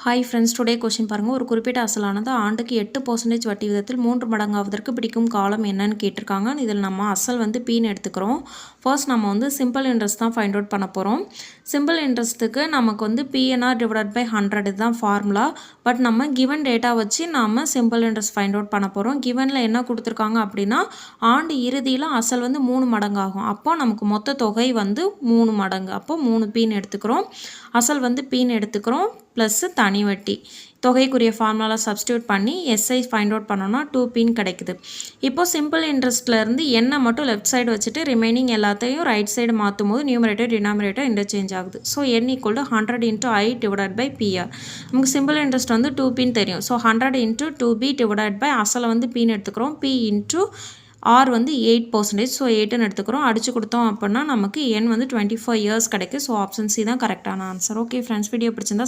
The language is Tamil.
ஹாய் ஃப்ரெண்ட்ஸ், டுடே கொஷின் பாருங்கள். ஒரு குறிப்பிட்ட அசலானது ஆண்டுக்கு 8% வட்டி விதத்தில் 3 மடங்காவதற்கு பிடிக்கும் காலம் என்னன்னு கேட்டிருக்காங்க. இதில் நம்ம அசல் வந்து பீன்னு எடுத்துக்கிறோம். ஃபர்ஸ்ட் நம்ம வந்து சிம்பிள் இன்ட்ரெஸ்ட் தான் ஃபைண்ட் அவுட் பண்ண போகிறோம். சிம்பிள் இன்ட்ரெஸ்ட்டுக்கு நமக்கு வந்து பிஎன்ஆர் டிவைடட் பை 100 தான் ஃபார்முலா. பட் நம்ம கிவன் டேட்டா வச்சு நம்ம சிம்பிள் இன்ட்ரெஸ்ட் ஃபைண்ட் அவுட் பண்ண போகிறோம். கிவனில் என்ன கொடுத்துருக்காங்க அப்படின்னா ஆண்டு இறுதியில் அசல் வந்து 3 மடங்காகும். அப்போ நமக்கு மொத்த தொகை வந்து 3 மடங்கு. அப்போ 3 பீன்னு எடுத்துக்கிறோம். அசல் வந்து பீன்னு எடுத்துக்கிறோம் ப்ளஸ் தனி வட்டி. தொகைக்குரிய ஃபார்முலா சப்ஸ்டியூட் பண்ணி எஸ்ஐ ஃபைண்ட் அவுட் பண்ணோன்னா 2 பின் கிடைக்குது. இப்போது சிம்பிள் இன்ட்ரெஸ்ட்லேருந்து எண்ணை மட்டும் லெஃப்ட் சைடு வச்சுட்டு ரிமைனிங் எல்லாத்தையும் ரைட் சைடு மாற்றும் போது நியூமரேட்டர் டினாமினேட்டர் இன்டர்சேஞ்ச் ஆகுது. So n = 100 × I divided by PR. நமக்கு சிம்பிள் இன்ட்ரெஸ்ட் வந்து 2 பின் தெரியும். ஸோ 100 × 2B டிவைடட் பை அசலை வந்து பின்னு எடுத்துக்கிறோம். P × R வந்து 8%. ஸோ 8ன்னு எடுத்துக்கிறோம். அடிச்சு கொடுத்தோம் அப்படின்னா நமக்கு n வந்து 24 இயர்ஸ் கிடைக்கும். ஸோ ஆப்ஷன் சி தான் கரெக்டான ஆன்சர். ஓகே ஃப்ரெண்ட்ஸ், வீடியோ பிடிச்சிருந்தா